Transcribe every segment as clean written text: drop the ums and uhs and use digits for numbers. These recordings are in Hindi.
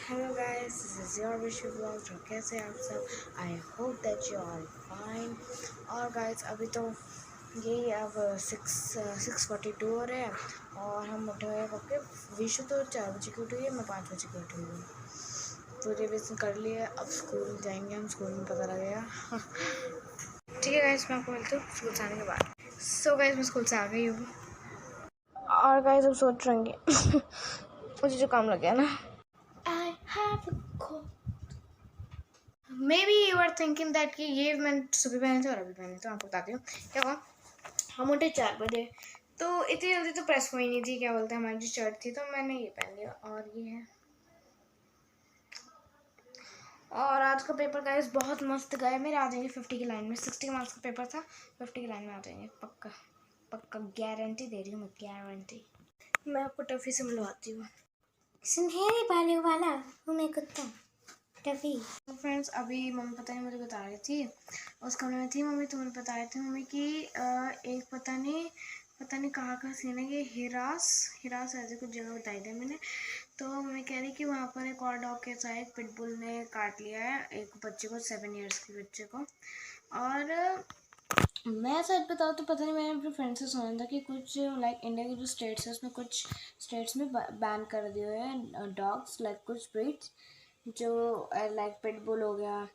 Hello guys, this is your Vishu blog. तो कैसे हैं आप सब? I hope that you are fine. और गाइस अभी तो यही अब 6:42 हो रहे हैं और हम उठे हुए हैं क्योंकि विशु तो 4 बजे की उठी हुई है, मैं 5 बजे की उठी हुई हूँ। तो रिविजन कर लिए, अब स्कूल जाएंगे हम, स्कूल में पता लगेगा। ठीक है गाइस, मैं आपको मिलती हूँ स्कूल से आने के बाद। सो गाइस, मैं स्कूल से आ गई हूँ और गाइस अब सोच रहे होंगे मुझे जो काम लग गया ना, I have a cold. Maybe you are thinking that कि ये मैंने सुबह पहने थे और अभी पहने थे। आपको बताती हूँ क्या हुआ। हम उठे 4 बजे, तो इतनी जल्दी तो प्रेस हुई नहीं थी, क्या बोलते हैं, हमारी जो शर्ट थी, तो मैंने ये पहन लिया और ये है। और आज का पेपर गाइस बहुत मस्त गया। मेरे आ जाएंगे 50 की लाइन में। 60 मार्क्स का पेपर था, 50 की लाइन में आ जाएंगे पक्का पक्का, गारंटी दे रही हूँ मैं, गारंटी। मैं आपको टफी से मिलवाती हूँ। सुनहरे बालों वाला हूँ मैं कुत्ता, टफी। फ्रेंड्स, अभी मम्मी पता नहीं मुझे बता रही थी, उस कमरे में थी मम्मी, तो मुझे बता रही थी मम्मी कि एक पता नहीं कहाँ का सीन है ये, हिरास ऐसे कुछ जगह बताई थी मैंने। तो मम्मी कह रही कि वहाँ पर एक और डॉग के साथ एक पिटबुल ने काट लिया है एक बच्चे को, 7 ईयर्स के बच्चे को। और मैं सच बताऊँ तो पता नहीं, मैंने अपने फ्रेंड से सुना था कि कुछ लाइक इंडिया के जो स्टेट्स है उसमें कुछ स्टेट्स में बैन कर दिए हुए हैं डॉग्स, लाइक कुछ ब्रीड्स जो लाइक पिटबुल हो गया,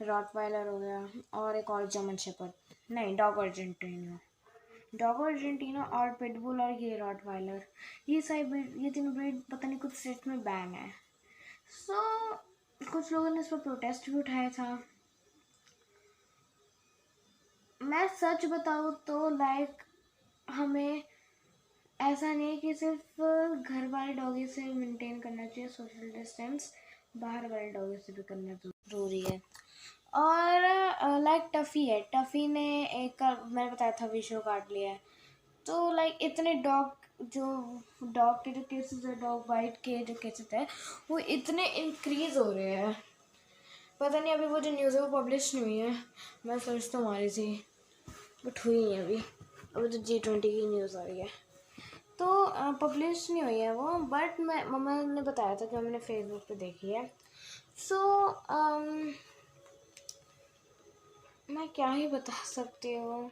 रॉटवाइलर हो गया और एक और जर्मन शेपर्ड, नहीं डॉग अर्जेंटीना और पिटबुल और ये रॉटवाइलर, ये सारी ब्रीड, ये तीनों ब्रीड पता नहीं कुछ स्टेट में बैन है। सो कुछ लोगों ने इस पर प्रोटेस्ट भी उठाया था। मैं सच बताऊँ तो लाइक हमें ऐसा नहीं है कि सिर्फ घर वाले डॉगी से मेंटेन करना चाहिए सोशल डिस्टेंस, बाहर वाले डॉगी से भी करना ज़रूरी है। और लाइक टफ़ी ने एक, मैंने बताया था, विशो काट लिया है। तो लाइक इतने डॉग के जो केसेस है, डॉग बाइट के जो केसेस है, वो इतने इंक्रीज़ हो रहे हैं। पता नहीं, अभी वो जो न्यूज़ है वो पब्लिश नहीं हुई है, मैं सर्च तो मारी थी बट हुई नहीं अभी तो G20 की न्यूज़ आ रही है, तो पब्लिश नहीं हुई है वो, बट मैं मम्मा ने बताया था जो मैंने फेसबुक पे देखी है। सो मैं क्या ही बता सकती हूँ।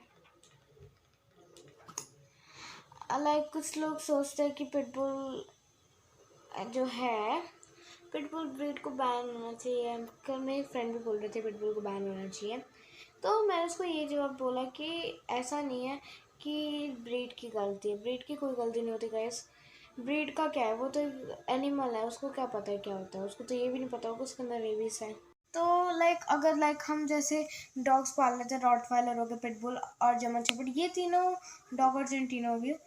लाइक कुछ लोग सोचते हैं कि पिटबुल जो है, पिटबुल ब्रीड को बैन होना चाहिए। कल मेरी फ्रेंड भी बोल रहे थे पिटबुल को बैन होना चाहिए, तो मैंने उसको ये जवाब बोला कि ऐसा नहीं है कि ब्रीड की गलती है, ब्रीड की कोई गलती नहीं होती गाइस। ब्रीड का क्या है, वो तो एनिमल है, उसको क्या पता है क्या होता है, उसको तो ये भी नहीं पता होगा उसके अंदर रेबीज है। तो लाइक अगर लाइक हम जैसे डॉग्स पाल लेते हैं, रॉटवाइलर हो गए, पिटबुल और जर्मन शेपर्ड, ये तीनों डॉग अर्जेंटीना हो गए,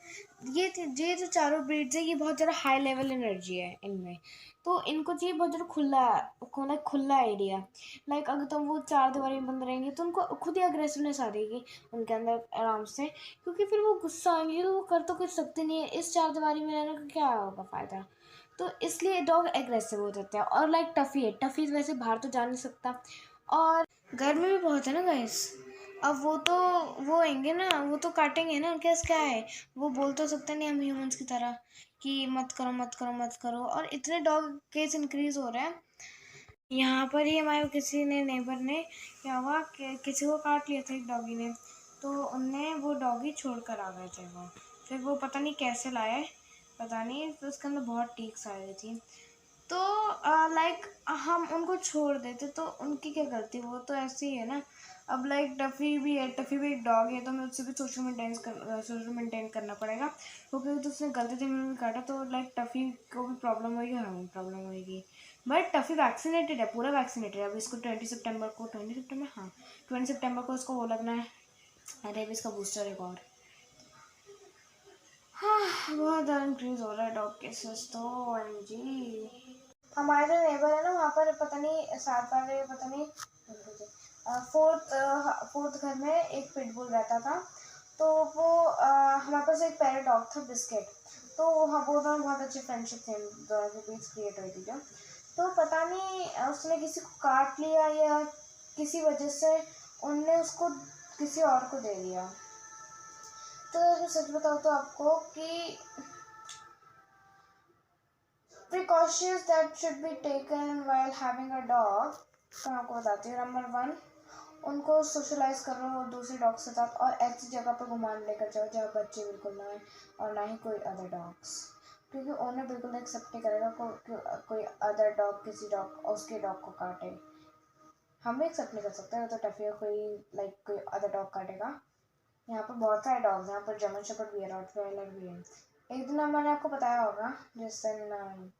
ये जो चारों ब्रीड्स है, ये बहुत ज़्यादा हाई लेवल एनर्जी है इनमें, तो इनको चाहिए बहुत ज़्यादा खुला एरिया। लाइक अगर तुम वो चार दीवारी में बंद रहेंगे तो उनको खुद ही अग्रेसिवनेस आ जाएगी उनके अंदर आराम से, क्योंकि फिर वो गुस्सा आएंगे तो वो कर तो कुछ सकते नहीं है, इस चार दीवारी में रहने का क्या होगा फ़ायदा। तो इसलिए डॉग एग्रेसिव हो जाते हैं। और लाइक टफ़ी वैसे बाहर तो जा नहीं सकता, और घर में भी बहुत है ना गाइस। अब वो आएंगे ना, वो तो काटेंगे ना, उनके पास क्या है, वो बोल तो सकते नहीं हम ह्यूमंस की तरह कि मत करो मत करो मत करो। और इतने डॉग केस इंक्रीज हो रहे हैं यहाँ पर ही। हमारे किसी ने नेबर ने, क्या हुआ कि किसी को काट लिया था एक डॉगी ने, तो उनने वो डॉगी छोड़ कर आ गए थे वो, फिर वो पता नहीं कैसे लाए, पता नहीं, फिर उसके अंदर बहुत टीक्स आ रही थी। तो लाइक हम उनको छोड़ देते तो उनकी क्या गलती, वो तो ऐसे ही है ना। अब लाइक टफ़ी भी है, टफ़ी भी एक डॉग है, तो हमें उससे भी सोशल मेंटेन करना पड़ेगा, क्योंकि तो उसने गलती से मैंने काटा, तो लाइक टफ़ी को भी प्रॉब्लम होगी, हमें प्रॉब्लम होगी। बट टफ़ी वैक्सीनेटेड है, पूरा वैक्सीनेटेड है। अब इसको 20 सितंबर, हाँ 20 सितंबर को इसको वो लगना है, रेबीज़ का बूस्टर एक और। हाँ, बहुत ज़्यादा इंक्रीज हो रहा है डॉग केसेस तो, OMG। हमारे जो नेबर है ना, वहाँ पर पता नहीं 7 वाले, पता नहीं फोर्थ घर में एक पिटबुल रहता था, तो वो हमारे पास एक पैरेट डॉग था बिस्किट, तो हाँ वो दोनों बहुत अच्छी फ्रेंडशिप थे, दोनों के बीच क्रिएट हुई थी जो। तो पता नहीं उसने किसी को काट लिया या किसी वजह से उनने उसको किसी और को दे दिया। तो मैं सच बताऊँ तो आपको कि precautions that should be taken while having a dog, तो मैं आपको बताती हूँ। नंबर 1, उनको सोशलाइज करो दूसरे डॉग के साथ, और ऐसी जगह पर घुमाने लेकर जाओ जहाँ बच्चे बिल्कुल ना आए, और ना ही कोई अदर डॉग्स, क्योंकि ओनर बिल्कुल एक्सेप्ट नहीं करेगा कोई अदर डॉग किसी डॉग उसके डॉग को काटे। हम भी एक्सेप्ट नहीं कर सकते, तो टफी कोई अदर डॉग काटेगा। यहाँ पर बहुत सारे डॉग्स हैं, यहाँ पर जर्मन शेफर्ड भी है, रॉटवेलर भी है। एक दिन मैंने आपको बताया होगा, जिस दिन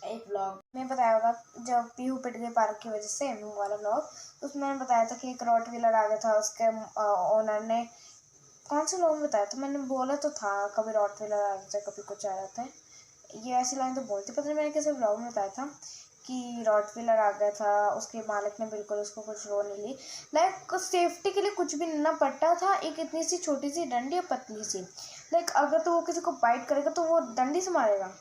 एक व्लॉग में बताया होगा जब पीहू पिट गई पार्क की वजह से, वो वाला व्लॉग, तो उसमें मैंने बताया था कि एक रॉटवीलर आ गया था, उसके ओनर ने, कौन से लोग बताया था, मैंने बोला तो था कभी रॉटवीलर आ जाता है, कभी कुछ आ जाता है, ये ऐसी लाइन तो बोलती, पता नहीं मैंने किसी व्लॉग में बताया था कि रॉटवीलर आ गया था, उसके मालिक ने बिल्कुल उसको कुछ वो नहीं ली, लाइक सेफ्टी के लिए कुछ भी ना पट्टा था, एक इतनी सी छोटी सी डंडी है, पतली सी, लाइक अगर तो वो किसी को बाइट करेगा तो वो डंडी से मारेगा।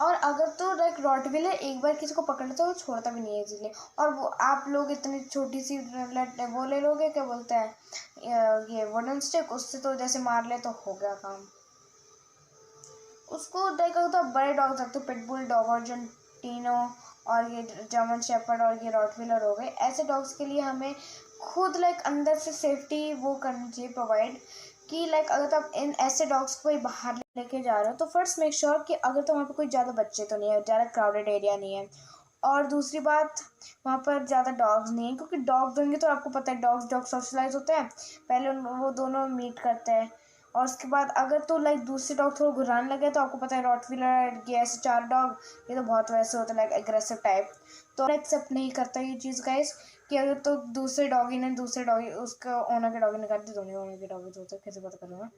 और अगर तो लाइक रॉटवीलर एक बार किसी को पकड़ लेता है वो छोड़ता भी नहीं है इजीली, और वो आप लोग इतनी छोटी सी वो ले लोगे, क्या बोलते हैं ये वुडन स्टिक, उससे तो जैसे मार ले तो हो गया काम। उसको लाइक अगर तो आप बड़े डॉग रखते हो, पिटबुल, डॉग अर्जेंटिनो, और ये जर्मन शेफर्ड और ये रॉटवीलर हो गए, ऐसे डॉग्स के लिए हमें खुद लाइक अंदर से सेफ्टी वो करनी चाहिए प्रोवाइड, कि लाइक अगर तो आप इन ऐसे डॉग्स को कोई बाहर लेके जा रहे हो तो फर्स्ट मेक श्योर कि अगर तो वहाँ पे कोई ज़्यादा बच्चे तो नहीं है, ज़्यादा क्राउडेड एरिया नहीं है, और दूसरी बात वहाँ पर ज़्यादा डॉग्स नहीं है, क्योंकि डॉग्स होंगे तो आपको पता है डॉग सोशलाइज होते हैं, पहले वो दोनों मीट करते हैं, और उसके बाद अगर तो लाइक दूसरे डॉग थोड़ा घुराने लगे तो आपको पता है रॉटवीलर ये ऐसे 4 डॉग ये तो बहुत वैसे होते हैं लाइक एग्रेसिव टाइप, तो एक्सेप्ट नहीं करता ये चीज़ गाइस, कि अगर तो दूसरे डॉगी उसका ओनर के डॉगी ने काट दी, दोनों ओनर के डॉगी तो कैसे पता करूँगा,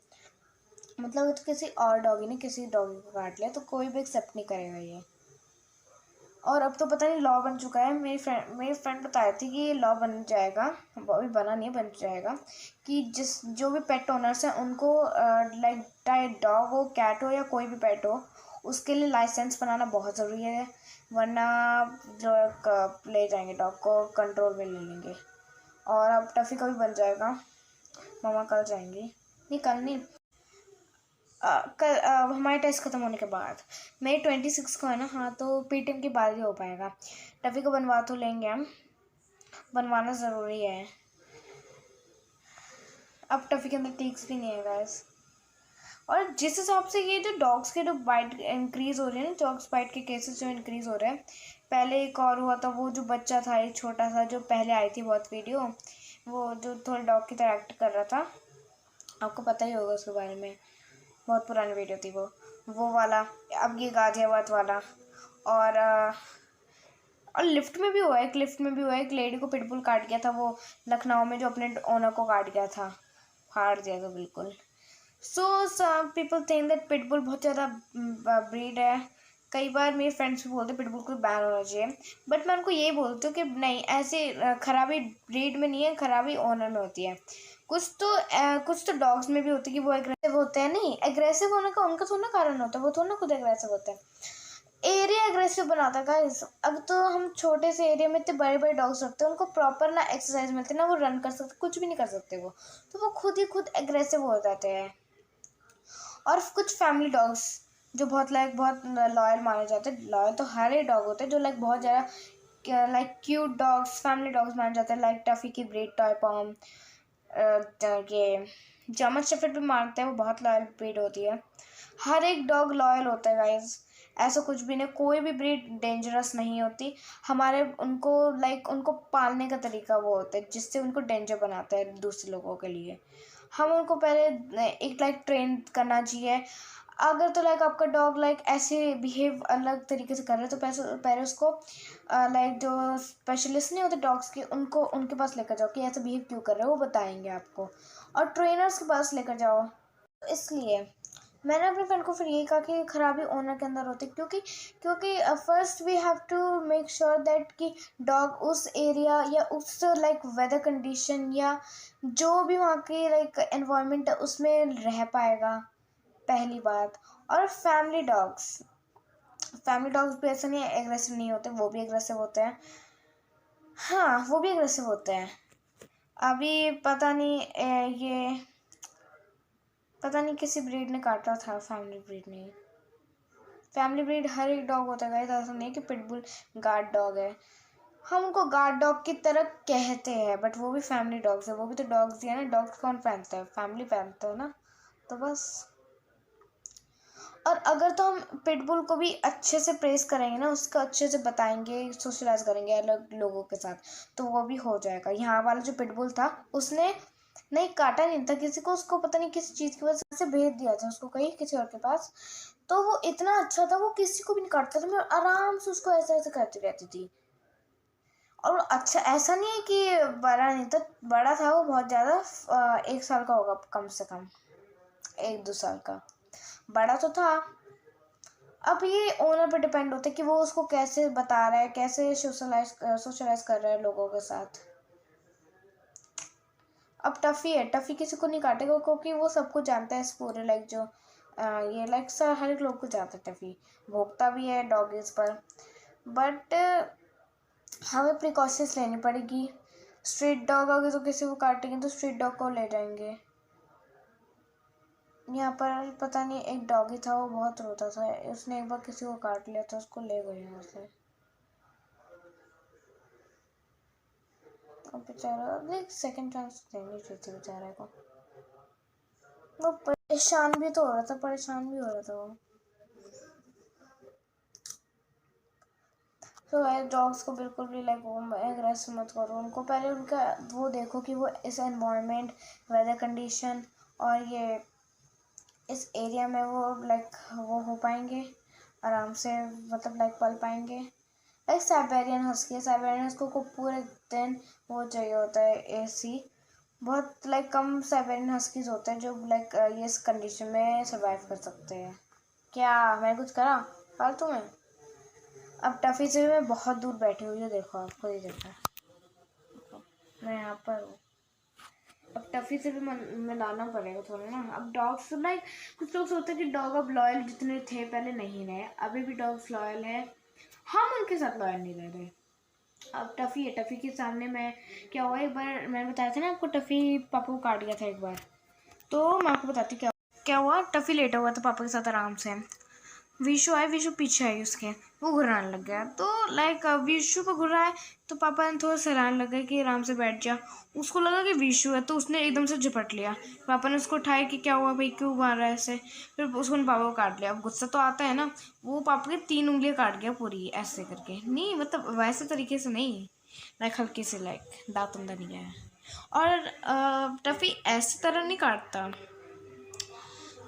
मतलब तो किसी और डॉगी ने किसी डॉगी को काट लिया तो कोई भी एक्सेप्ट नहीं करेगा ये। और अब तो पता नहीं लॉ बन चुका है, मेरी फ्रेंड बताई थी कि ये लॉ बन जाएगा, अभी बना नहीं, बन जाएगा, कि जो भी पेट ओनर्स हैं उनको लाइक चाहे डॉग हो, कैट हो, या कोई भी पेट हो, उसके लिए लाइसेंस बनाना बहुत ज़रूरी है, वरना जो ले जाएंगे डॉग को कंट्रोल में ले लेंगे। और अब टफ़ी का भी बन जाएगा, मामा कल जाएंगी, नहीं कल नहीं, कल हमारे टेस्ट ख़त्म होने के बाद, मेरी 26 को है ना, हाँ, तो पेटीएम के बाद ही हो पाएगा। टफ़ी को बनवा तो लेंगे हम, बनवाना ज़रूरी है, अब टफ़ी के अंदर टीक्स भी नहीं है गाइस। और जिस हिसाब से ये जो डॉग्स के जो बाइट इंक्रीज़ हो रहे हैं ना, डॉग्स बाइट के केसेस जो इंक्रीज़ हो रहे हैं, पहले एक और हुआ था, वो जो बच्चा था एक छोटा सा, जो पहले आई थी बहुत वीडियो, वो जो थोड़ा डॉग की तरह एक्ट कर रहा था, आपको पता ही होगा उसके बारे में, बहुत पुरानी वीडियो थी वो वाला, अब ये गाजियाबाद वाला, और लिफ्ट में भी हुआ है, एक लेडी को पिटबुल काट गया था, वो लखनऊ में, जो अपने ओनर को काट गया था, फाड़ दिया था बिल्कुल। So some people think that pitbull बहुत ज़्यादा ब्रीड है, कई बार मेरे फ्रेंड्स भी बोलते हैं पिटबुल को बैन होना चाहिए, बट मैं उनको यही बोलती हूँ कि नहीं, ऐसे खराबी ब्रीड में नहीं है, खराबी ओनर में होती है। कुछ तो डॉग्स में भी होती है कि वो एग्रेसिव होते हैं, नहीं एग्रेसिव होने का उनका थोड़ा ना कारण होता है, वो थोड़ा ना खुद एग्रेसिव होते हैं, एरिया एग्रेसिव बनाता है गाइस। अब तो हम छोटे से एरिया में इतने बड़े बड़े डॉग्स रखते हैं, उनको प्रॉपर ना एक्सरसाइज मिलती है, ना वो रन कर सकते, कुछ भी नहीं कर सकते वो, तो वो खुद एग्रेसिव हो जाते हैं। और कुछ फैमिली डॉग्स जो बहुत लॉयल माने जाते हैं, लॉयल तो हर एक डॉग होते हैं, जो लाइक बहुत ज़्यादा like cute dogs, family dogs माने जाते हैं, लाइक टफ़ी की ब्रीड, टॉय पॉम, ये जर्मन शेफर्ड भी मानते हैं, वो बहुत लॉयल ब्रीड होती है, हर एक डॉग लॉयल होता है गाइज, ऐसा कुछ भी नहीं, कोई भी ब्रीड डेंजरस नहीं होती, हमारे उनको उनको पालने का तरीका वो होता है जिससे उनको डेंजर बनाता है दूसरे लोगों के लिए, हम उनको पहले एक ट्रेन करना चाहिए, अगर तो आपका डॉग ऐसे बिहेव अलग तरीके से कर रहे हैं तो पहले उसको जो स्पेशलिस्ट नहीं होते डॉग्स के, उनके पास लेकर जाओ कि ऐसे बिहेव क्यों कर रहे हो, वो बताएंगे आपको, और ट्रेनर्स के पास लेकर जाओ। इसलिए मैंने अपने फ्रेंड को फिर यही कहा कि खराबी ओनर के अंदर होती है, क्योंकि first we have to make sure that कि डॉग उस एरिया या उस वेदर कंडीशन या जो भी वहाँ की एनवायरनमेंट है उसमें रह पाएगा, पहली बात। और फैमिली डॉग्स भी ऐसे नहीं एग्रेसिव नहीं होते, वो भी एग्रेसिव होते हैं, हाँ वो भी एग्रेसिव होते हैं। अभी पता नहीं ये पता नहीं किसी ब्रीड ने काटा था, फैमिली ब्रीड नहीं। फैमिली ब्रीड हर एक डॉग होता है गाइस, ऐसा नहीं कि पिटबुल गार्ड डॉग है। हम उनको गार्ड डॉग की तरह कहते हैं, बट वो भी फैमिली डॉग्स है, वो भी तो डॉग्स ही है ना। डॉग्स कौन पहनता है? फैमिली पहनता है ना। तो बस। और अगर तो हम पिटबुल को भी अच्छे से प्रेस करेंगे ना, उसका अच्छे से बताएंगे, सोशलाइज करेंगे अलग लोगों के साथ, तो वो भी हो जाएगा। यहाँ वाला जो पिटबुल था उसने नहीं काटा नहीं था किसी को, उसको पता नहीं किस चीज़ की वजह से भेज दिया था उसको कहीं किसी और के पास। तो वो इतना अच्छा था, वो किसी को भी नहीं काटता था, मैं आराम से उसको ऐसे ऐसे करती रहती थी। और अच्छा ऐसा नहीं है कि बड़ा नहीं था, बड़ा था वो बहुत ज़्यादा, 1 साल का होगा कम से कम, 1-2 साल का बड़ा तो था। अब ये ओनर पे डिपेंड होता है कि वो उसको कैसे बता रहा है, कैसे सोशलाइज कर रहा है लोगों के साथ। अब टफ़ी है, टफ़ी किसी को नहीं काटेगा क्योंकि वो सबको जानता है इस पूरे लाइक जो ये लाइक सर हर एक लोग को जानता है। टफ़ी भोगता भी है डॉगीज पर, बट हमें प्रिकॉशंस लेनी पड़ेगी। स्ट्रीट डॉग अगर तो किसी को काटेंगे तो स्ट्रीट डॉग को ले जाएंगे। यहाँ पर पता नहीं एक डॉगी था, वो बहुत रोता था, उसने एक बार किसी को काट लिया था, उसको ले गए यहाँ से। अब बेचारा लाइक सेकंड चांस देनी चाहिए थी बेचारे को। वो परेशान भी तो हो रहा था, परेशान भी हो रहा था वो। तो डॉग्स को बिल्कुल भी लाइक वो एग्रेसिव मत करो उनको। पहले उनका वो देखो कि वो इस एनवायरनमेंट, वेदर कंडीशन और ये इस एरिया में वो लाइक वो हो पाएंगे आराम से, मतलब लाइक पल पाएंगे। लाइक साइबेरियन हस्की है, साइबेरियन हस्की को पूरे दिन वो चाहिए होता है एसी। बहुत लाइक कम साइबेरियन हस्कीज होते हैं जो लाइक ये इस कंडीशन में सर्वाइव कर सकते हैं। क्या मैं कुछ करा फालतू में? अब टफ़ी से भी मैं बहुत दूर बैठी हुई हूँ, देखो आपको ये देखो, मैं यहाँ पर हूँ। अब टफ़ी से भी मिलाना पड़ेगा थोड़ा ना। अब डॉग्स लाइक कुछ लोग सोचते हैं कि डॉग अब लॉयल जितने थे पहले नहीं रहे, अभी भी डॉग्स लॉयल है, हम उनके साथ लॉयल नहीं रह रहे। अब टफ़ी है, टफ़ी के सामने मैं क्या हुआ, एक बार मैंने बताया था ना आपको, टफ़ी पापा को काट गया था एक बार। तो मैं आपको बताती क्या क्या हुआ। टफ़ी लेटा हुआ था पापा के साथ आराम से, विशु आए, विशु पीछे आई उसके, वो घुराने लग गया। तो लाइक विशु को घुरा है तो पापा ने थोड़ा सहलाने लग गए कि आराम से बैठ जा। उसको लगा कि विशु है तो उसने एकदम से झपट लिया। पापा ने उसको उठाया कि क्या हुआ भाई, क्यों मार रहा है ऐसे। फिर उसको पापा को काट लिया। अब गुस्सा तो आता है ना, वो पापा की 3 उंगलियां काट गया पूरी ऐसे करके, नहीं मतलब वैसे तरीके से नहीं, लाइक हल्के से, लाइक दांत अंदर नहीं गया है। और टफ़ी ऐसी तरह नहीं काटता।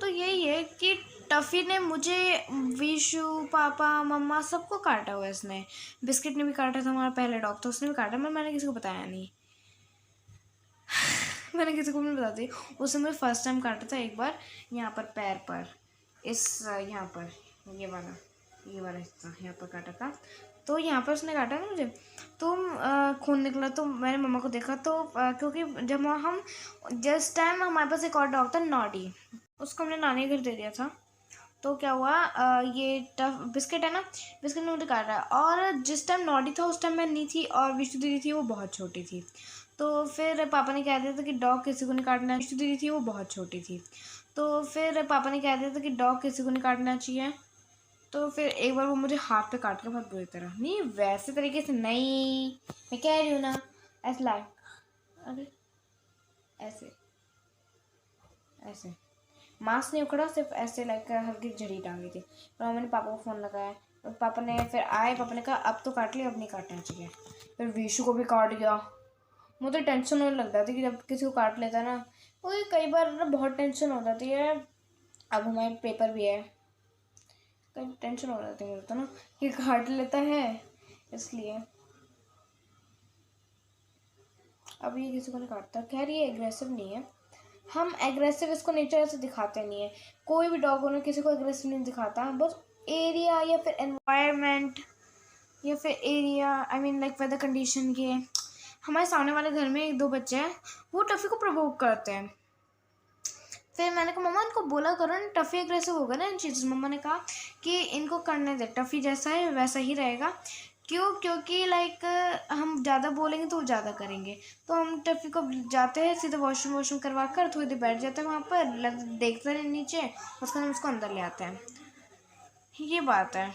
तो यही है कि टफ़ी ने मुझे, विशु, पापा, मम्मा सबको काटा हुआ है इसने। बिस्किट ने भी काटा था, हमारा पहला डॉग था, उसने भी काटा, मैंने किसी को बताया नहीं। मैंने किसी को भी नहीं बताती। उसने मुझे फर्स्ट टाइम काटा था एक बार यहाँ पर पैर पर, इस यहाँ पर ये वाला हिस्सा यहाँ पर काटा था। तो यहाँ पर उसने काटा ना मुझे, तो खून निकला। तो मैंने मम्मा को देखा, तो क्योंकि जब हम जिस टाइम हमारे पास एक और डॉग था नॉडी, उसको हमने नानी के घर दे दिया था। तो क्या हुआ, ये टफ बिस्किट है ना, बिस्किट ने मुझे काटा। और जिस टाइम नॉडी था उस टाइम मैं नहीं थी और विशु दीदी थी, वो बहुत छोटी थी। तो फिर पापा ने कह दिया था कि डॉग किसी को नहीं काटना। विशु दीदी थी, वो बहुत छोटी थी। तो फिर पापा ने कह दिया था कि डॉग किसी को नहीं काटना चाहिए। तो फिर एक बार वो मुझे हाथ पे काट के बहुत बुरी तरह, नहीं वैसे तरीके से नहीं, मैं कह रही हूँ ना ऐसे लाइक, अरे ऐसे ऐसे मांस नहीं उखड़ा, सिर्फ ऐसे लाइक हल्की झड़ी टांगी थी। तो मैंने पापा को फ़ोन लगाया, और पापा ने फिर आए, पापा ने कहा अब तो काट लिया, अब नहीं काटना चाहिए। फिर विशु को भी काट गया। मुझे टेंशन होने लग जाती कि जब किसी को काट लेता ना, वो कई बार ना बहुत टेंशन हो जाती है। अब हमारे पेपर भी है, कई टेंशन हो जाती है मुझे तो ना कि काट लेता है, इसलिए अब ये किसी को नहीं काटता। खैर ये एग्रेसिव नहीं है, हम एग्रेसिव इसको नेचर ऐसे दिखाते नहीं है। कोई भी डॉग ओनर किसी को एग्रेसिव नहीं दिखाता, बस एरिया या फिर एनवायरनमेंट या फिर area, I mean like weather condition के। हमारे सामने वाले घर में 2 बच्चे हैं, वो टफ़ी को प्रवोक करते हैं। फिर मैंने कहा मम्मा इनको बोला करो ना, टफ़ी एग्रेसिव होगा ना इन चीज़ों। मम्मा ने कहा कि इनको करने दे, टफ़ी जैसा है वैसा ही रहेगा, क्यों? क्योंकि लाइक हम ज़्यादा बोलेंगे तो वो ज़्यादा करेंगे। तो हम टफ़ी को जाते हैं सीधे वॉशरूम करवा कर थोड़ी देर बैठ जाते हैं वहाँ पर, देखते हैं नीचे, उसके बाद हम उसको अंदर ले आते हैं। ये बात है।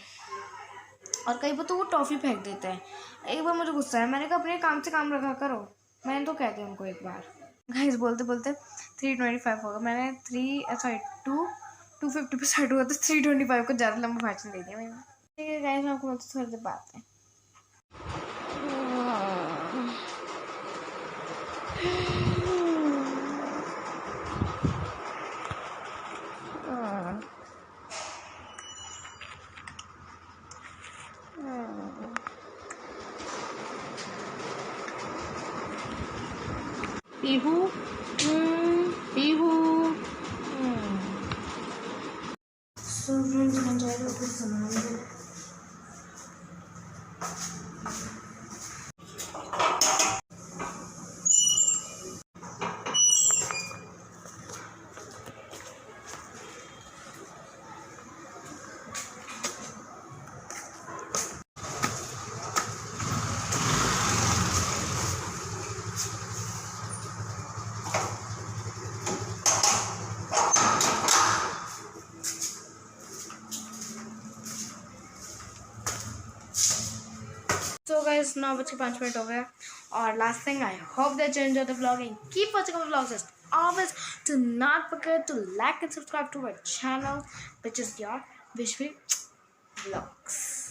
और कई बार तो वो टॉफ़ी फेंक देते हैं। एक बार मुझे गुस्सा है, मैंने कहा अपने काम से काम रखा करो, मैंने तो कह दिया उनको एक बार। गाइस बोलते बोलते 3:25 होगा। मैंने 2:50 पे स्टार्ट हुआ था, 3:25 को ज़्यादा लंबा भाषण दे दिया मैंने। ठीक है गाइस, मैं आपको मतलब थोड़ी देर बात है। पीहू पीहू सो फ्रेंड्स, मैं जा रही हूँ कुछ सामान। So guys, 9:05 हो गया। और last thing, I hope that you enjoy the vlogging. Keep watching our vlogs. As always, do not forget to like and subscribe to our channel, which is your Vishwi Vlogs.